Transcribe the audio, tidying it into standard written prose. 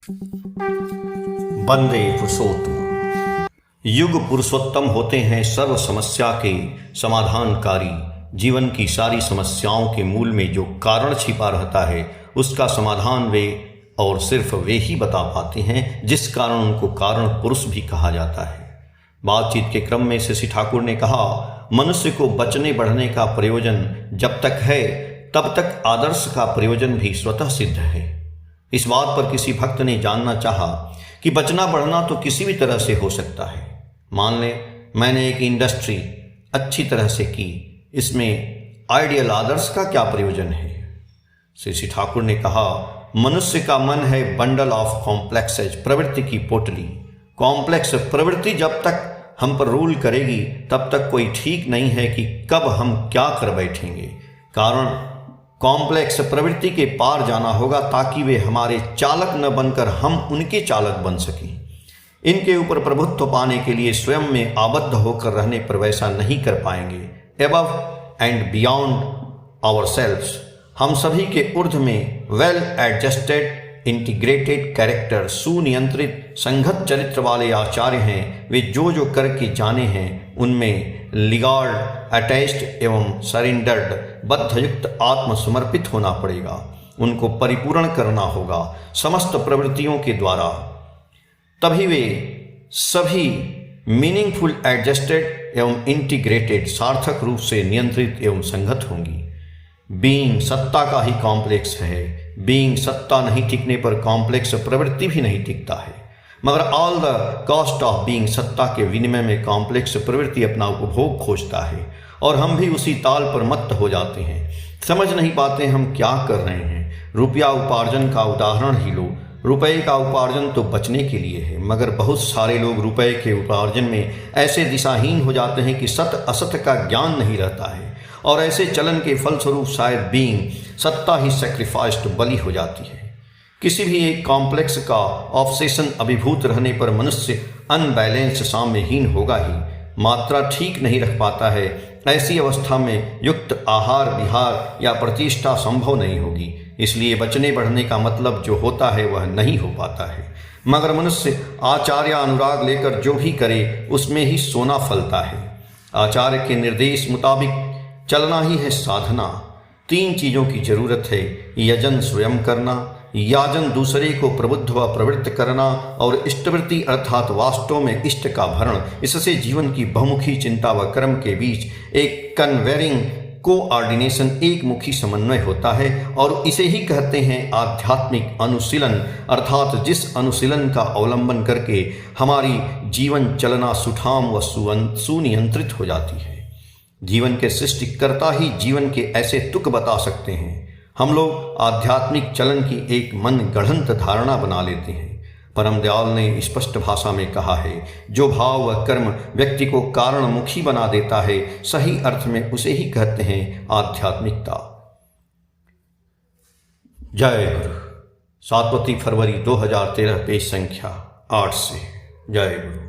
वंदे पुरुषोत्तम। युग पुरुषोत्तम होते हैं सर्व समस्या के समाधानकारी। जीवन की सारी समस्याओं के मूल में जो कारण छिपा रहता है उसका समाधान वे और सिर्फ वे ही बता पाते हैं, जिस कारण उनको कारण पुरुष भी कहा जाता है। बातचीत के क्रम में शशि ठाकुर ने कहा, मनुष्य को बचने बढ़ने का प्रयोजन जब तक है तब तक आदर्श का प्रयोजन भी स्वतः सिद्ध है। इस बात पर किसी भक्त ने जानना चाहा कि बचना बढ़ना तो किसी भी तरह से हो सकता है। मान लें मैंने एक इंडस्ट्री अच्छी तरह से की, इसमें आइडियल आदर्श का क्या प्रयोजन है? शशि ठाकुर ने कहा, मनुष्य का मन है बंडल ऑफ कॉम्प्लेक्सेज, प्रवृत्ति की पोटली। कॉम्प्लेक्स प्रवृत्ति जब तक हम पर रूल करेगी तब तक कोई ठीक नहीं है कि कब हम क्या कर बैठेंगे। कारण कॉम्प्लेक्स प्रवृत्ति के पार जाना होगा ताकि वे हमारे चालक न बनकर हम उनके चालक बन सकें। इनके ऊपर प्रभुत्व पाने के लिए स्वयं में आबद्ध होकर रहने पर वैसा नहीं कर पाएंगे। एबव एंड बियॉन्ड आवरसेल्व्स, हम सभी के ऊर्ध्व में वेल एडजस्टेड इंटीग्रेटेड कैरेक्टर, सुनियंत्रित संगत चरित्र वाले आचार्य हैं। वे जो करके जाने हैं उनमें लिगार्ड, अटैच्ड एवं सरेंडर्ड, बद्धयुक्त आत्म समर्पित होना पड़ेगा। उनको परिपूर्ण करना होगा समस्त प्रवृत्तियों के द्वारा, तभी वे सभी मीनिंगफुल, एडजस्टेड एवं इंटीग्रेटेड, सार्थक रूप से नियंत्रित एवं संगत होंगी। बीइंग सत्ता का ही कॉम्प्लेक्स है। बीइंग सत्ता नहीं टिकने पर कॉम्प्लेक्स प्रवृत्ति भी नहीं टिकता है, मगर all the cost of being सत्ता के विनिमय में कॉम्प्लेक्स प्रवृत्ति अपना उपभोग खोजता है और हम भी उसी ताल पर मत्त हो जाते हैं। समझ नहीं पाते हम क्या कर रहे हैं। रुपया उपार्जन का उदाहरण ही लो। रुपये का उपार्जन तो बचने के लिए है, मगर बहुत सारे लोग रुपये के उपार्जन में ऐसे दिशाहीन हो जाते हैं कि सत्य असत्य का ज्ञान नहीं रहता है, और ऐसे चलन के फलस्वरूप शायद बीइंग सत्ता ही सैक्रिफाइस्ड, बलि हो जाती है। किसी भी एक कॉम्प्लेक्स का ऑब्सेशन अभिभूत रहने पर मनुष्य अनबैलेंस्ड, साम्यहीन होगा ही। मात्रा ठीक नहीं रख पाता है। ऐसी अवस्था में युक्त आहार विहार या प्रतिष्ठा संभव नहीं होगी। इसलिए बचने बढ़ने का मतलब जो होता है वह नहीं हो पाता है। मगर मनुष्य आचार्य अनुराग लेकर जो भी करे उसमें ही सोना फलता है। आचार्य के निर्देश मुताबिक चलना ही है साधना। 3 चीज़ों की जरूरत है, यजन स्वयं करना, याजन दूसरे को प्रबुद्ध व प्रवृत्त करना, और इष्टवृत्ति अर्थात वास्तव में इष्ट का भरण। इससे जीवन की बहुमुखी चिंता व कर्म के बीच एक कन्वेरिंग कोऑर्डिनेशन, एक मुखी समन्वय होता है, और इसे ही कहते हैं आध्यात्मिक अनुशीलन, अर्थात जिस अनुशीलन का अवलंबन करके हमारी जीवन चलना सुठाम व सुनियंत्रित हो जाती है। जीवन के सृष्टिकर्ता ही जीवन के ऐसे तुक बता सकते हैं। हम लोग आध्यात्मिक चलन की एक मन गढ़ंत धारणा बना लेते हैं। परम दयाल ने स्पष्ट भाषा में कहा है, जो भाव व कर्म व्यक्ति को कारणमुखी बना देता है, सही अर्थ में उसे ही कहते हैं आध्यात्मिकता। जय गुरु। 7 फरवरी 2013, पेज संख्या 8 से। जय गुरु।